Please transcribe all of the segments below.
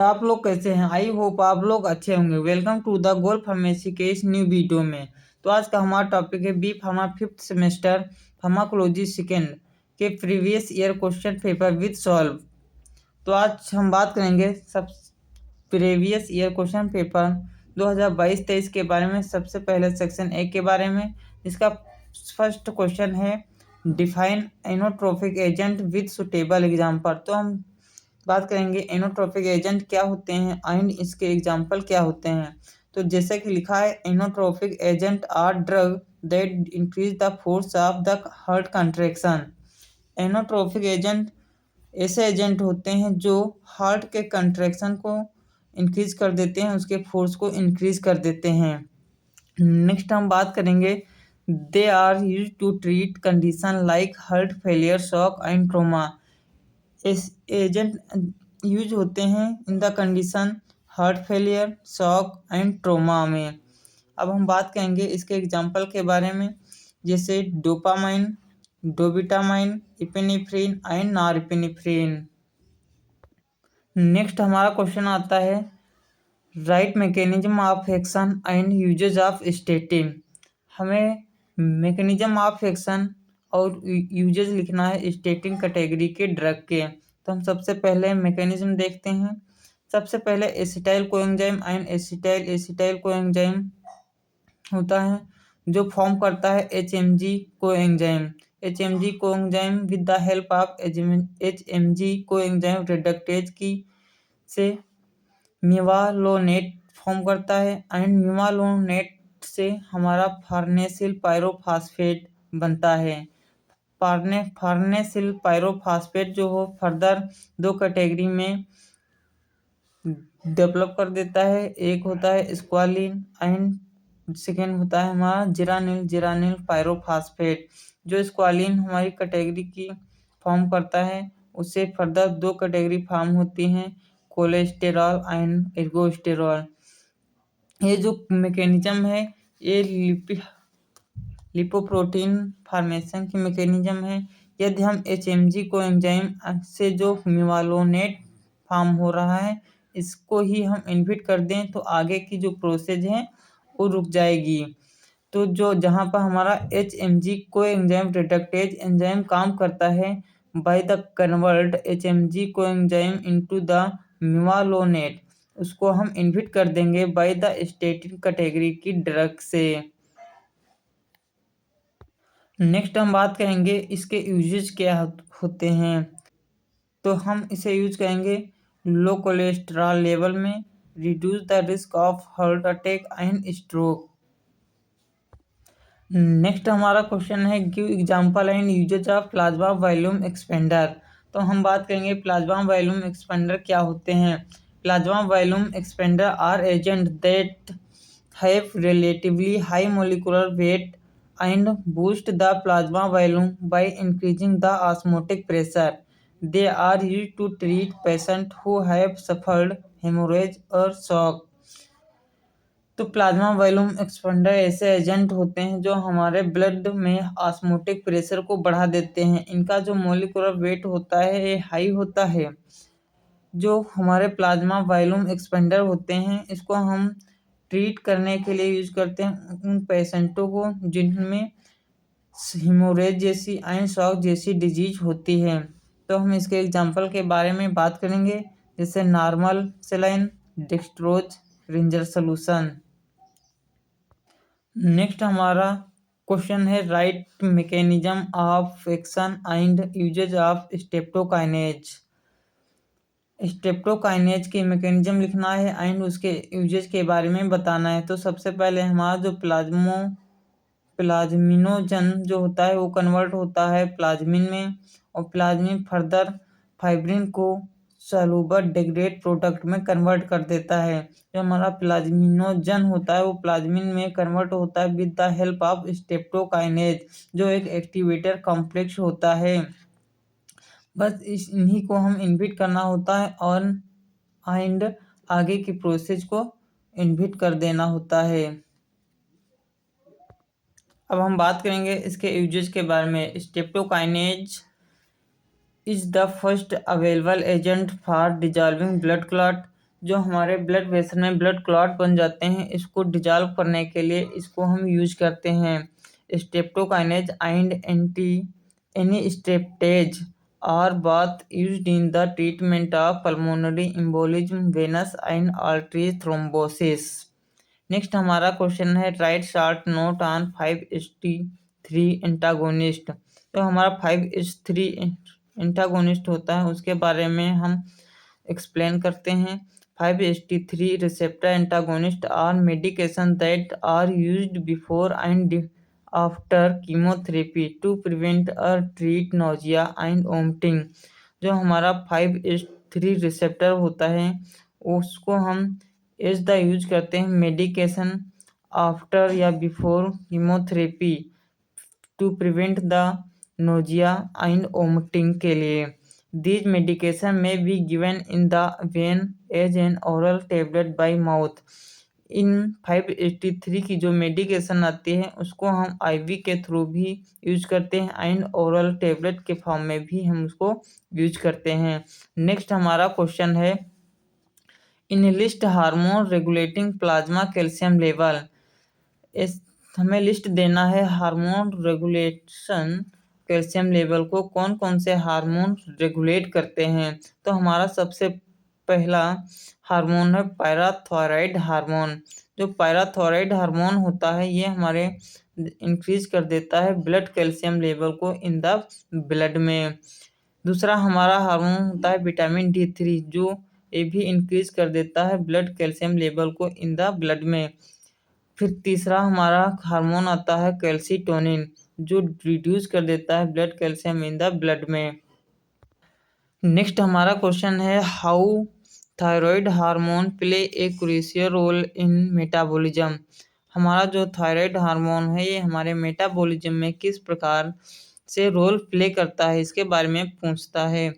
आप लोग कैसे हैं? आई होप आप लोग अच्छे होंगे। Welcome to the goal pharmacy के इस न्यू वीडियो में। तो आज का हमारा टॉपिक है B pharma fifth semester pharmacology second के previous year question paper with solve. तो आज हम बात करेंगे सब प्रीवियस ईयर क्वेश्चन पेपर 2022-23 के बारे में। सबसे पहले सेक्शन ए के बारे में, इसका फर्स्ट क्वेश्चन है define inotropic agent with suitable example. तो हम बात करेंगे एनोट्रोपिक एजेंट क्या होते हैं एंड इसके एग्जाम्पल क्या होते हैं। तो जैसे कि लिखा है, inotropic agent are drug that increase the force of the heart contraction. Inotropic agent ऐसे एजेंट होते हैं जो हार्ट के कंट्रैक्शन को इंक्रीज कर देते हैं, उसके फोर्स को इंक्रीज कर देते हैं। नेक्स्ट हम बात करेंगे they are use to treat condition like heart failure, shock and trauma. इस एजेंट यूज होते हैं in the condition heart failure, shock and trauma में। अब हम बात करेंगे इसके एग्जाम्पल के बारे में, जैसे dopamine, dobutamine, epinephrine and norepinephrine. Next हमारा क्वेश्चन आता है write mechanism of action and uses of statin. हमें मैकेनिज्म ऑफ एक्शन और यूजेज लिखना है स्टेटिन कैटेगरी के ड्रग के। तो हम सबसे पहले मैकेनिज्म देखते हैं। सबसे पहले acetyl coenzyme and acetyl coenzyme होता है जो फॉर्म करता है HMG coenzyme. HMG coenzyme with the help of HMG coenzyme reductase की से मिवालोनेट फॉर्म करता है एंड मिवालोनेट से हमारा फार्नेसिल पायरोफॉस्फेट बनता है। फार्नेसिल पायरोफॉस्फेट जो हो फर्दर दो कैटेगरी में डेवलप कर देता है। एक होता है स्क्वालिन एंड सेकेंड होता है हमारा जिरानिल पायरोफॉस्फेट। जो स्क्वालिन हमारी कैटेगरी की फॉर्म करता है, उससे फर्दर दो कैटेगरी फॉर्म होती हैं, कोलेस्टेरॉल एंड एर्गोस्टेरॉल। ये जो मैकेनिज्म है ये लिपोप्रोटीन फॉर्मेशन की मैकेनिज्म है। यदि हम HMG को एंजाइम से जो मिवालोनेट फॉर्म हो रहा है इसको ही हम इनहिबिट कर दें तो आगे की जो प्रोसेस है वो रुक जाएगी। तो जो जहाँ पर हमारा HMG को एंजाइम रिडक्टेज एंजाइम काम करता है बाय द कन्वर्ट HMG को एंजाइम इनटू द मिवालोनेट, उसको हम इनहिबिट कर देंगे बाय द स्टेटिन कैटेगरी की ड्रग से। नेक्स्ट हम बात करेंगे इसके यूजेज क्या होते हैं। तो हम इसे यूज करेंगे लो कोलेस्ट्रॉल लेवल में, reduce the risk of heart attack and stroke. Next हमारा क्वेश्चन है give example and uses of plasma volume expander. तो हम बात करेंगे प्लाज्मा वॉल्यूम एक्सपेंडर क्या होते हैं। Plasma volume expander are agent that have relatively high molecular weight and boost the plasma volume by increasing the osmotic pressure. They are used to treat patients who have suffered hemorrhage or shock. तो plasma volume expander ऐसे agent होते हैं जो हमारे blood में osmotic pressure को बढ़ा देते हैं। इनका जो मोलिकुलर वेट होता है ये हाई होता है। जो हमारे प्लाज्मा वॉल्यूम एक्सपेंडर होते हैं इसको हम ट्रीट करने के लिए यूज करते हैं उन पेशेंटों को जिनमें हेमोरेज जैसी एंड शॉक जैसी डिजीज होती है। तो हम इसके एग्जांपल के बारे में बात करेंगे, जैसे normal saline, dextrose, Ringer solution. Next हमारा क्वेश्चन है write mechanism of action and uses of streptokinase. Streptokinase की मैकेनिज्म लिखना है एंड उसके यूजेज के बारे में बताना है। तो सबसे पहले हमारा जो प्लाज्मिनोजन जो होता है वो कन्वर्ट होता है प्लाज्मिन में, और प्लाज्मिन फर्दर फाइब्रिन को सॉल्युबल डिग्रेड प्रोडक्ट में कन्वर्ट कर देता है। जो हमारा प्लाज्मिनोजन होता है वो प्लाज्मिन में कन्वर्ट होता है with the help of streptokinase जो एक एक्टिवेटर कॉम्प्लेक्स होता है। बस इन्हीं को हम इनहिबिट करना होता है और एंड आगे की प्रोसेस को इनहिबिट कर देना होता है। अब हम बात करेंगे इसके यूजेस के बारे में। Streptokinase is the first available agent for dissolving blood clot जो हमारे ब्लड वेसल में ब्लड क्लॉट बन जाते हैं, इसको डिजॉल्व करने के लिए इसको हम यूज करते हैं। Streptokinase and anistreplase are both used in the treatment of pulmonary embolism, venous and artery thrombosis. Next हमारा क्वेश्चन है right short note on 5:3 antagonist. तो हमारा 5:3 एंटागोनिस्ट होता है, उसके बारे में हम एक्सप्लेन करते हैं। 5:3 receptor antagonist are medication that are used before and after chemotherapy to prevent और ट्रीट नोजिया एंड वोमिटिंग। जो हमारा 5:3 रिसेप्टर होता है उसको हम एज द यूज करते हैं मेडिकेशन आफ्टर या before chemotherapy to prevent the nausea and vomiting के लिए। These medication may be given in the vein as an oral tablet by mouth. इन 5:3 की जो मेडिकेशन आती है उसको हम आईवी के थ्रू भी यूज करते हैं एंड ओरल टेबलेट के फॉर्म में भी हम उसको यूज करते हैं। नेक्स्ट हमारा क्वेश्चन है in list hormone regulating plasma calcium level. इस हमें लिस्ट देना है हार्मोन रेगुलेशन कैल्शियम लेवल को, कौन कौन से हार्मोन रेगुलेट करते हैं। तो हमारा सबसे पहला हार्मोन है पैराथायराइड हार्मोन। जो पैराथायराइड हार्मोन होता है ये हमारे इंक्रीज कर देता है ब्लड कैल्शियम लेवल को इन द ब्लड में। दूसरा हमारा हार्मोन होता है विटामिन D3 जो ये भी इंक्रीज कर देता है ब्लड कैल्शियम लेवल को इन द ब्लड में। फिर तीसरा हमारा हार्मोन आता है कैल्सीटोनिन जो रिड्यूस कर देता है blood calcium in the blood में। नेक्स्ट हमारा क्वेश्चन है how thyroid hormone play a crucial role in metabolism. हमारा जो थायराइड हार्मोन है ये हमारे मेटाबॉलिज्म में किस प्रकार से रोल प्ले करता है इसके बारे में पूछता है।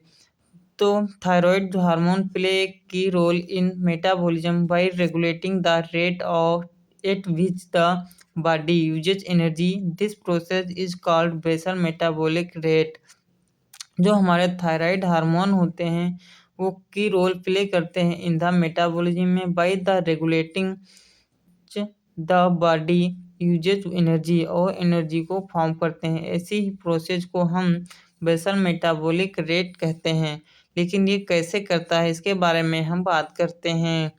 तो thyroid hormone play key role in metabolism by regulating the rate of at which the body uses energy. This process is called basal metabolic rate. जो हमारे थायराइड हार्मोन होते हैं वो की रोल प्ले करते हैं इन द मेटाबॉलिज्म में by the regulating the body uses energy और एनर्जी को फॉर्म करते हैं। ऐसी ही प्रोसेस को हम बेसल मेटाबॉलिक रेट कहते हैं। लेकिन ये कैसे करता है इसके बारे में हम बात करते हैं।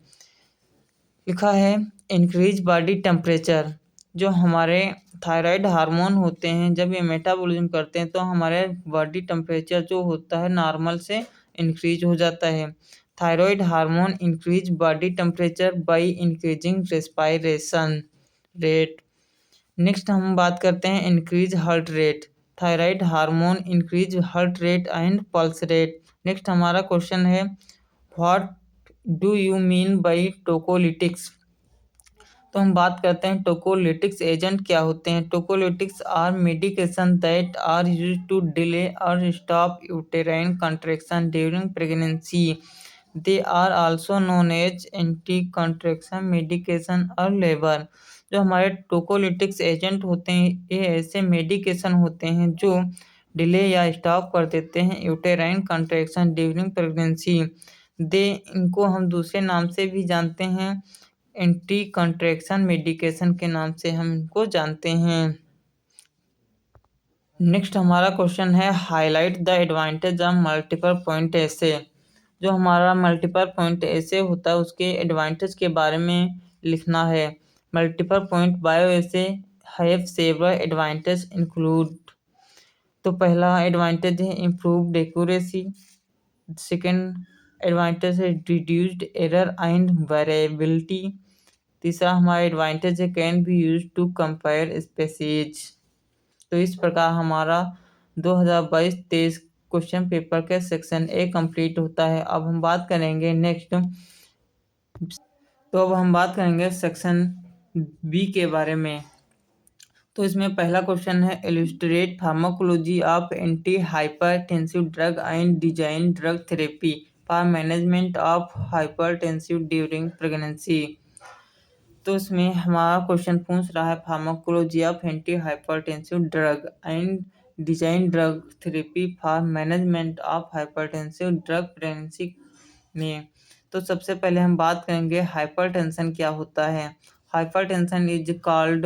लिखा है इंक्रीज बॉडी टेम्परेचर। जो हमारे थायराइड हार्मोन होते हैं जब ये मेटाबॉलिज्म करते हैं तो हमारे बॉडी टेम्परेचर जो होता है नॉर्मल से इंक्रीज हो जाता है। Thyroid hormone increase body temperature by increasing respiration rate. Next हम बात करते हैं increase heart rate. Thyroid hormone increase heart rate and pulse rate. Next हमारा क्वेश्चन है what do you mean by tocolytics. तो हम बात करते हैं टोकोलिटिक्स एजेंट क्या होते हैं। Tocolytics are medication that are use to delay और stop uterine contraction during pregnancy. They are also known as anti contraction medication और लेबर। जो हमारे टोकोलिटिक्स एजेंट होते हैं ये ऐसे मेडिकेशन होते हैं जो डिले या स्टॉप कर देते हैं यूटेराइन कंट्रैक्शन ड्यूरिंग प्रेगनेंसी। दे इनको हम दूसरे नाम से भी जानते हैं एंटी कंट्रैक्शन मेडिकेशन के नाम से हम इनको जानते हैं। नेक्स्ट हमारा क्वेश्चन है highlight the advantage of multiple point ऐसे। जो हमारा मल्टीपल पॉइंट ऐसे होता है उसके एडवांटेज के बारे में लिखना है। Multiple point bioassays have several advantage include. तो पहला एडवांटेज है इम्प्रूव्ड एक्यूरेसी। सेकंड एडवांटेज है रिड्यूस्ड एरर एंड वेरिएबिलिटी। तीसरा हमारा एडवांटेज है can be use to compare species. तो इस प्रकार हमारा 2022-23 क्वेश्चन पेपर के सेक्शन ए कंप्लीट होता है। अब हम बात करेंगे नेक्स्ट। तो अब हम बात करेंगे सेक्शन बी के बारे में। तो इसमें पहला क्वेश्चन है illustrate pharmacology of anti hypertensive drug and design drug therapy for management of hypertensive during pregnancy. तो इसमें हमारा क्वेश्चन पूछ रहा है pharmacology of anti hypertensive drug and design drug therapy for management of hypertensive drug pregnancy में। तो सबसे पहले हम बात करेंगे हाइपरटेंशन क्या होता है। Hypertension is called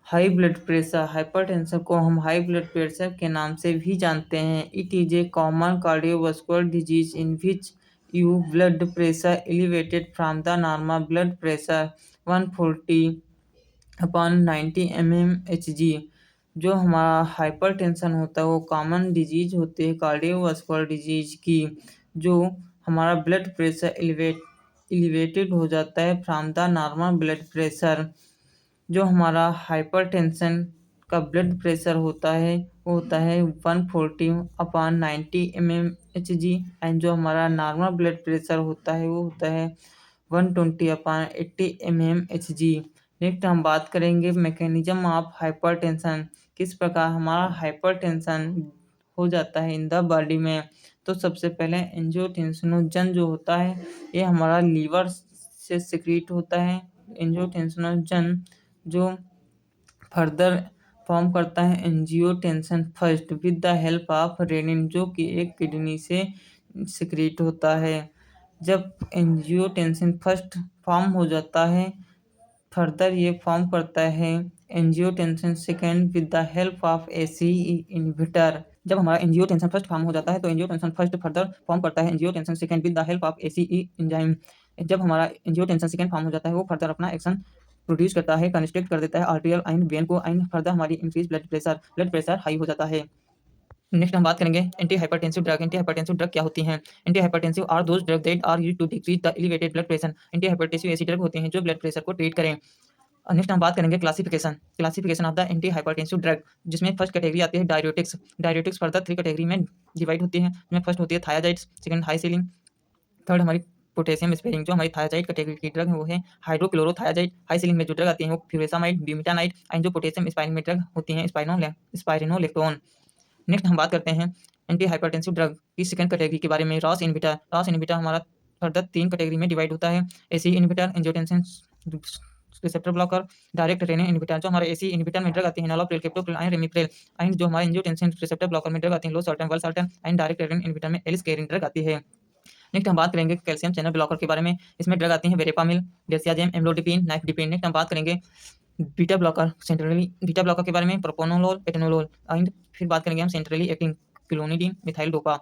high blood pressure. Hypertension को हम हाई ब्लड प्रेशर के नाम से भी जानते हैं। It is a common cardiovascular disease in which you blood pressure elevated from the normal blood pressure 140/90 mm Hg। जो हमारा हाइपरटेंशन होता है वो कॉमन डिजीज होती है कार्डियोवास्कुलर डिजीज की, जो हमारा ब्लड प्रेशर एलिवेटेड हो जाता है from the normal blood pressure. जो हमारा हाइपरटेंशन का ब्लड प्रेशर होता है वो होता है 140/90 mm Hg, एंड जो हमारा नॉर्मल ब्लड प्रेशर होता है वो होता है 120/80 mm Hg। नेक्स्ट हम बात करेंगे मैकेनिज्म ऑफ हाइपरटेंशन, किस प्रकार हमारा हाइपरटेंशन हो जाता है इन द बॉडी में। तो सबसे पहले एंजियोटेंसिनोजन जो होता है ये हमारा लीवर से सिक्रीट होता है। एंजियोटेंसिनोजन जो फर्दर फॉर्म करता है angiotensin first with the help of renin, जो कि एक किडनी से सिक्रीट होता है। जब एंजियोटेंसिन फर्स्ट फॉर्म हो जाता है, फर्दर ये फॉर्म करता है angiotensin second with the help of ACE inhibitor. जब हमारा एंजियोटेंसिन फर्स्ट फॉर्म हो जाता है तो एंजियोटेंसिन फर्स्ट फर्दर फॉर्म करता है angiotensin second with the help of ACE enzyme. जब हमारा एंजियोटेंसिन सेकेंड फॉर्म हो जाता है वो फर्दर अपना एक्शन प्रोड्यूस करता है, कंस्ट्रिक्ट कर देता है आर्टेरियल एंड वेन को, एंड फर्दर हमारी इंक्रीज ब्लड प्रेशर हाई हो जाता है। नेक्स्ट हम बात करेंगे anti hypertensive drug. Anti hypertensive drug क्या होती हैं? Anti hypertensive are those drug that are used to decrease the elevated blood pressure. Anti hypertensive ऐसी ड्रग होती हैं जो ब्लड प्रेशर को ट्रीट करें। नेक्स्ट हम बात करेंगे classification of the anti hypertensive drug, जिसमें फर्स्ट कैटेगरी आती है डायरेटिक्स। डायरेटिक्स फर्दर 3 कैटेगरी में डिवाइड होती है, जिसमें फर्स्ट होती है थायाजाइड्स, सेकंड हाई सीलिंग, थर्ड हमारी पोटेशियम स्पेरिंग। जो हमारी थायाजाइड कैटेगरी की ड्रग है वो है हाइड्रोक्लोरोथायाजाइड। हाई सीलिंग में जो ड्रग आती है वो फ्यूरेसामाइड, ब्यूमेटानाइड, एंड जो पोटेशियम स्पाइरिंग में ड्रग होती है स्पाइरिनोलेक्टोन। नेक्स्ट हम बात करते हैं एंटी हाइपरटेंसिव ड्रग की सेकंड कैटेगरी के बारे में, रॉस इनहिबिटर। रॉस इनहिबिटर हमारा फर्दर 3 कैटेगरी में डिवाइड होता है, ACE inhibitor, angiotensin receptor blocker, direct renin inhibitor. जो हमारे एसी इनहिबिटर में ड्रग आती है enalapril, captopril and ramipril, and जो हमारे एंजियोटेंसिन रिसेप्टर ब्लॉकर में ड्रग आती है losartan, valsartan, and direct renin inhibitor में एलिस्केरिन ड्रग आती है। नेक्स्ट हम बात करेंगे कैल्शियम चैनल ब्लॉकर के बारे में, इसमें ड्रग आती है वेरेपामिल, डेसियाजेम, एम्लोडिपिन, नाइफडिपिन। नेक्स्ट हम बात करेंगे beta blocker, centrally beta blocker के बारे में, प्रोपोनोलोल, एटेनोलोल, एंड फिर बात करेंगे हम centrally acting clonidine, methyl dopa.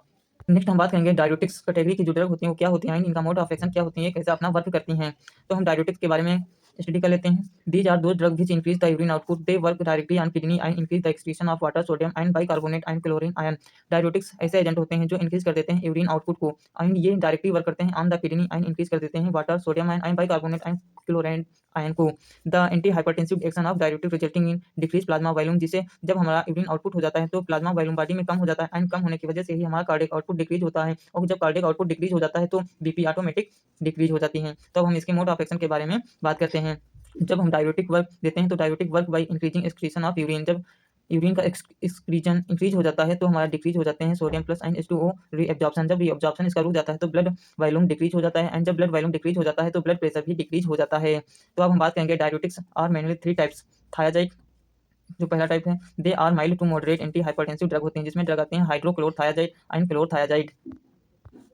Next हम बात करेंगे डायरेटिक्स कैटेगरी की जो ड्रग होती हैं वो क्या होती हैं, इनका मोड ऑफ एक्शन क्या होती है, कैसे अपना वर्क करती हैं। तो हम डायरेटिक्स के बारे में स्टडी कर लेते हैं। These are those drug which increase the urine output, they work directly on kidney and increase the excretion of water, sodium and bicarbonate and chlorine ion. Diuretics ऐसे एजेंट होते हैं जो इंक्रीज कर देते हैं यूरिन आउटपुट को, and ये directly work करते हैं on the kidney and increase कर देते हैं water, sodium and bicarbonate and chloride ion को। The anti hypertensive action of diuretic resulting in decrease plasma volume, जिसे जब हमारा यूरिन आउटपुट हो जाता है तो प्लाज्मा वॉल्यूम बॉडी में कम हो जाता है, एंड कम होने की वजह से ही हमारा कार्डियक आउटपुट डिक्रीज होता है, और जब कार्डियक आउटपुट डिक्रीज हो जाता है तो बीपी ऑटोमेटिक डिक्रीज हो जाती है। तो अब हम इसके मोड ऑफ एक्शन के बारे में बात करते हैं। जब हम डायरेटिक वर्क देते हैं तो diuretic work by increasing excretion of urine. जब यूरिन का एक्सक्रीजन इंक्रीज हो जाता है तो हमारा डिक्रीज हो जाते हैं sodium plus and H2O reabsorption. जब रीएब्जॉर्प्शन इसका रुक जाता है तो ब्लड वॉल्यूम डिक्रीज हो जाता है, एंड जब ब्लड वॉल्यूम डिक्रीज हो जाता है तो ब्लड प्रेशर भी डिक्रीज हो जाता है। तो अब हम बात करेंगे diuretics are mainly 3 types. Thiazide जो पहला टाइप है, they are mild to moderate anti hypertensive drug होते हैं, जिसमें ड्रग आते हैं हाइड्रोक्लोरोथायाजाइड एंड क्लोरोथायाजाइड।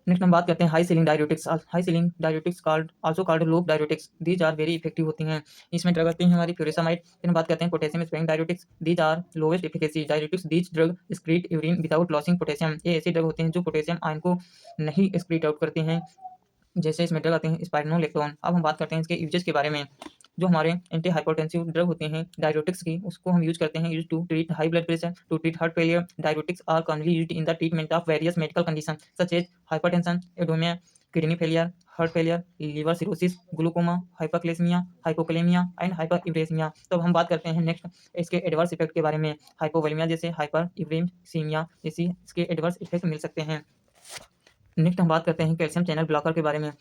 नेक्स्ट हम बात करते हैं high ceiling diuretics. High ceiling diuretics also called loop diuretics, these are very effective होती हैं। इसमें ड्रग आती है हमारी फ्यूरेसामाइड। फिर हम बात करते हैं potassium sparing diuretics, these are lowest efficacy diuretics, these drug excrete urine without losing potassium. ये ऐसी ड्रग होती हैं जो पोटेशियम आयन को नहीं एक्सक्रीट आउट करती हैं, जैसे इसमें ड्रग आते हैं स्पाइरिनोलेक्टोन। अब हम बात करते हैं इसके यूजेस के बारे में। जो हमारे एंटी हाइपरटेंसिव ड्रग होते हैं डायरेटिक्स की, उसको हम यूज करते हैं use to treat high blood pressure, to treat heart failure. Diuretics are commonly used in the treatment of various medical condition such as hypertension, oedema, kidney failure, heart failure, liver cirrhosis, glaucoma, hyperkalaemia, hypokalaemia and hyperuricaemia. तो अब हम बात करते हैं next इसके adverse effect के बारे में। हाइपोवोलेमिया जैसे हाइपरयूरेसिमिया जैसी इसके एडवर्स इफेक्ट मिल सकते हैं। नेक्स्ट हम बात करते हैं कैल्शियम चैनल ब्लॉकर के बारे में।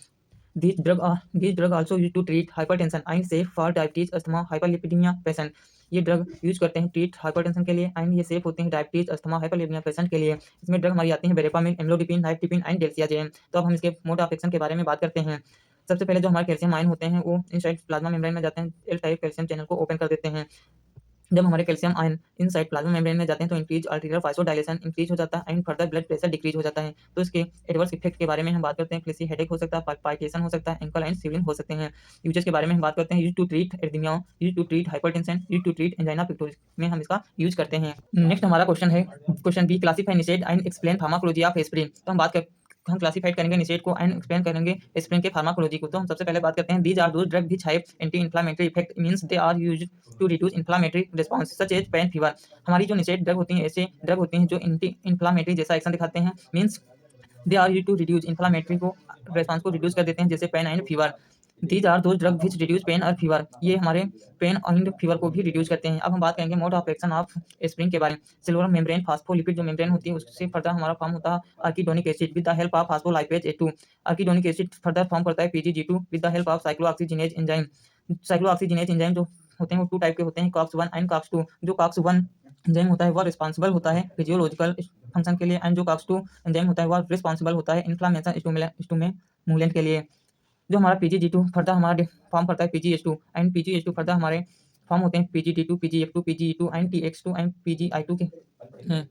These drug also used to treat hypertension and safe for diabetes, asthma, hyperlipidemia patient। ये ड्रग यूज करते हैं ट्रीट हाइपरटेंशन के लिए, एंड ये सेफ होते हैं डायबिटीज, अस्थमा, हाइपरलिपिडीमिया पेशेंट के लिए। इसमें ड्रग हमारी आती है वेरेपामिल, एम्लोडिपिन, नाइफडिपिन एंड डेल्सियाजेम। तो अब हम इसके मोड ऑफ एक्शन के बारे में बात करते हैं। सबसे पहले जो हमारे कैल्शियम आयन होते हैं वो इनसाइड प्लाज्मा मेम्ब्रेन में जाते हैं, एल टाइप कैल्शियम चैनल को ओपन कर देते हैं। जब हमारे calcium ion inside plasma membrane में जाते हैं तो इंक्रीज आर्टीरियल वासोडाइलेशन इंक्रीज हो जाता है and further blood pressure decrease हो जाता है। तो इसके एडवर्स इफेक्ट के बारे में हम बात करते हैं। प्लेसी हेडेक हो सकता है, पाल्पिटेशन हो सकता है, एंकल एंड स्विलिंग हो सकते हैं। यूजेस के बारे में हम बात करते हैं। Use to treat arrhythmia, use to treat hypertension, use to treat angina pectoris में हम इसका यूज करते हैं। नेक्स्ट हमारा क्वेश्चन है question B, classify NSAIDs and explain pharmacology of aspirin. तो हम क्लासिफाइड करेंगे निषेध को एंड एक्सप्लेन करेंगे एस्पिरिन के फार्माकोलॉजी को। तो हम सबसे पहले बात करते हैं, these are those drug which have anti inflammatory effect means they are used to reduce inflammatory response such as pain fever. हमारी जो निषेध ड्रग होती हैं ऐसे ड्रग होती हैं जो एंटी इन्फ्लेमेटरी जैसा एक्शन दिखाते हैं, means they are used to reduce inflammatory को रिस्पांस को रिड्यूस कर देते हैं, जैसे pain and fever. These are those drug which reduce pain और फीवर, ये हमारे पेन एंड फीवर को भी रिड्यूस करते हैं। अब हम बात करेंगे mode of action of aspirin के बारे में। सिल्वर मेम्ब्रेन फास्फोलिपिड जो मेम्ब्रेन होती है उससे फर्दर हमारा फॉर्म होता है arachidonic acid with the help of phospholipase A2। Arachidonic acid further form करता है PGG2 with the help of cyclooxygenase enzyme. Cyclooxygenase enzyme जो होते हैं वो 2 टाइप के होते हैं, COX-1 एंड COX-2। जो COX-1 एंजाइम होता है वह रिस्पांसिबल होता है फिजियोलॉजिकल फंक्शन के लिए एंड जो COX-2 एंजाइम होता है वह रिस्पांसिबल होता है इन्फ्लेमेशन स्टिमुलेंट के लिए। जो हमारा PGG2 फर्दर हमारा फॉर्म करता है PGH2 एंड PGH2 फर्दर हमारे फॉर्म होते हैं PGD2, PGF2, PGE2 and TX2 and PGI2 के हैं।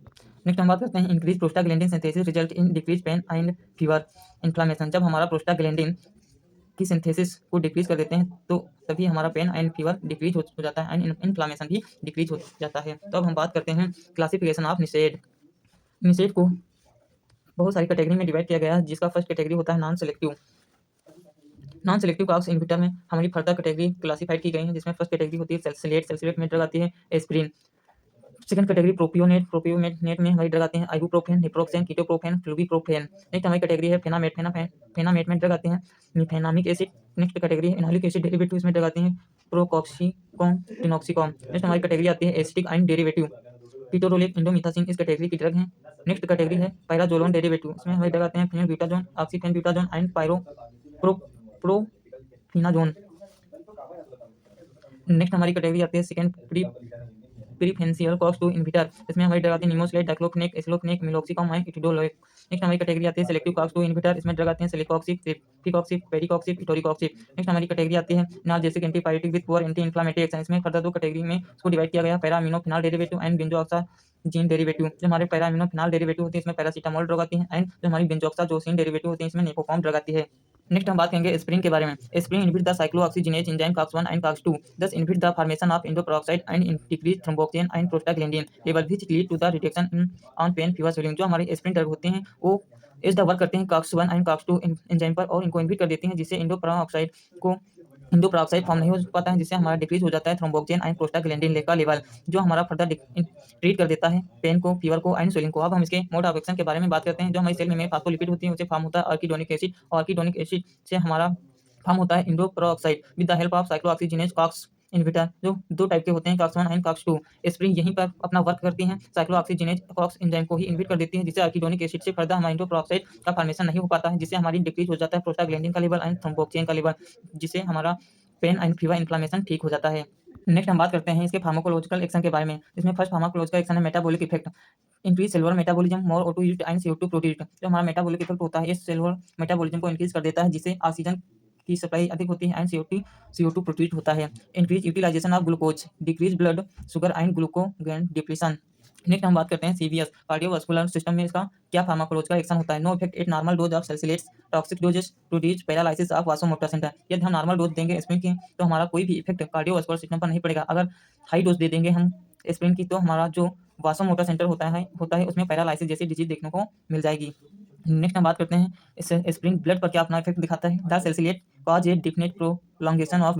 नेक्स्ट हम बात करते हैं increase prostaglandin synthesis result in decrease pain and fever inflammation. जब हमारा प्रोस्टाग्लैंडिन की सिंथेसिस को डिक्रीज कर देते हैं तो तभी हमारा पेन एंड फीवर डिक्रीज हो जाता है एंड इन्फ्लेमेशन भी डिक्रीज हो जाता है। तो अब हम बात करते हैं क्लासिफिकेशन ऑफ निषेध। निषेध को बहुत सारी कैटेगरी में डिवाइड किया गया है, जिसका फर्स्ट कैटेगरी होता है non selective. Non selective COX inhibitor में हमारी फर्दर कैटेगरी क्लासिफाइड की गई है, जिसमें फर्स्ट कैटेगरी होती है सैलिसिलेट में ड्रग आती है एस्पिरिन। सेकंड कैटेगरी प्रोपियोनेट में हमारी ड्रग आते हैं आइबुप्रोफेन, नेप्रोक्सेन, कीटोप्रोफेन, फ्लूबिप्रोफेन। नेक्स्ट हमारी कैटेगरी है फेनामेट में ड्रग आते हैं निफेनामिक एसिड। नेक्स्ट कैटेगरी है इनोलिक एसिड डेरिवेटिव, इसमें ड्रग आते हैं प्रोकॉक्सिकॉम, टिनॉक्सिकॉम। नेक्स्ट हमारी कैटेगरी आती है एसिटिक आयन डेरिवेटिव, कीटोरोलेक, इंडोमिथासिन इस कैटेगरी की ड्रग हैं। नेक्स्ट कैटेगरी है पैराजोलोन डेरिवेटिव, इसमें हमारी ड्रग आते हैं फेनोल्ब्यूटाजोन, ऑक्सीफेनब्यूटाजोन एंड प्रोफिनाजोन। नेक्स्ट हमारी कैटेगरी आती है सेकंड प्रीफेंशियल COX-2 इनहिबिटर, इसमें हमारी ड्रग आती है निमोसिलेट, डाइक्लोफेनेक, एसिलोफेनेक, मिलोक्सिकम एंड इथिडोलोइक। नेक्स्ट हमारी कैटेगरी आती है सेलेक्टिव COX-2 इनहिबिटर, इसमें ड्रग आते हैं सेलिकॉक्सिब, फिकॉक्सिब, पेरिकॉक्सिब, इटोरिकॉक्सिब। नेक्स्ट हमारी कैटेगरी आती है analgesic antipyretic with poor anti inflammatory action, इसमें फर्दर 2 कैटेगरी में इसको डिवाइड किया गया है, पैरा अमीनोफिनॉल डेरिवेटिव एंड बेंजोऑक्साजीन डेरिवेटिव। जो हमारे पैरा अमीनोफिनॉल डेरिवेटिव होती है इसमें पैरासिटामोल ड्रग आती है एंड जो हमारी बेंजोऑक्साजोसिन डेरिवेटिव होती है इसमें नेपोकॉम ड्रग आती है। नेक्स्ट हम बात करेंगे एस्पिरिन के बारे में। Aspirin inhibit the cyclooxygenase enzyme COX-1 and COX-2, thus inhibit the formation of endoperoxide and decrease thromboxane and prostaglandin level which lead to the reduction in on pain fever swelling। जो हमारे aspirin drug होते हैं वो इस the work करते हैं COX-1 and COX-2 enzyme पर और इनको इनहिबिट कर देते हैं, जिससे इंडोपेरोक्साइड फॉर्म नहीं हो पाता है, जिससे हमारा डिक्रीज हो जाता है थ्रोम्बोक्सिन एंड प्रोस्टाग्लैंडिन का लेवल, जो हमारा फर्दर ट्रीट कर देता है पेन को, फीवर को एंड स्वेलिंग को। अब हम इसके मोड ऑफ एक्शन के बारे में बात करते हैं। जो हमारी सेल में फास्फोलिपिड होती है उसे फॉर्म होता है आर्किडोनिक एसिड, और आर्किडोनिक एसिड से हमारा फॉर्म होता है endoperoxide with the help of cyclooxygenase COX inhibitor, जो 2 टाइप के होते हैं COX-1 एंड COX-2। एस्पिरिन यहीं पर अपना वर्क करती हैं, साइक्लोऑक्सीजिनेज कॉक्स एंजाइम को ही इनहिबिट कर देती है, जिससे आर्किडोनिक एसिड से फर्दर हमारा इंडोपेरोक्साइड का फॉर्मेशन नहीं हो पाता है, जिससे हमारी डिक्रीज हो जाता है प्रोस्टाग्लैंडिन का लेवल एंड थ्रोम्बोक्सिन का लेवल, जिससे हमारा पेन एंड फीवर इन्फ्लेमेशन ठीक हो जाता है। नेक्स्ट हम बात करते हैं इसके फार्माकोलॉजिकल एक्शन के बारे में। इसमें फर्स्ट फार्माकोलॉजिकल एक्शन है metabolic effect, increase cellular metabolism, more O2 used and CO2 produced. जो हमारा मेटाबॉलिक इफेक्ट होता है ये सेलुलर मेटाबॉलिज्म को इंक्रीज कर देता है, जिससे ऑक्सीजन की सप्लाई अधिक होती है एंड CO2 प्रोड्यूस्ड होता है। Increase utilisation of glucose, decrease blood sugar and glucagon depression. Next हम बात करते हैं CVS कार्डियोवास्कुलर सिस्टम में इसका क्या फार्माकोलॉजिकल एक्शन होता है। No effect at normal dose of salicylates, toxic doses to reach paralysis of vasomotor centre. यदि हम नॉर्मल डोज देंगे एस्पिरिन की तो हमारा कोई भी इफेक्ट कार्डियोवास्कुलर सिस्टम पर नहीं पड़ेगा। अगर हाई डोज दे देंगे हम एस्पिरिन की तो हमारा जो वासोमोटर सेंटर होता है उसमें पैरालिसिस जैसी डिजीज देखने को मिल जाएगी। नेक्स्ट हम बात करते हैं इस एस्पिरिन ब्लड पर क्या अपना इफेक्ट दिखाता है। The salicylate cause a definite prolongation of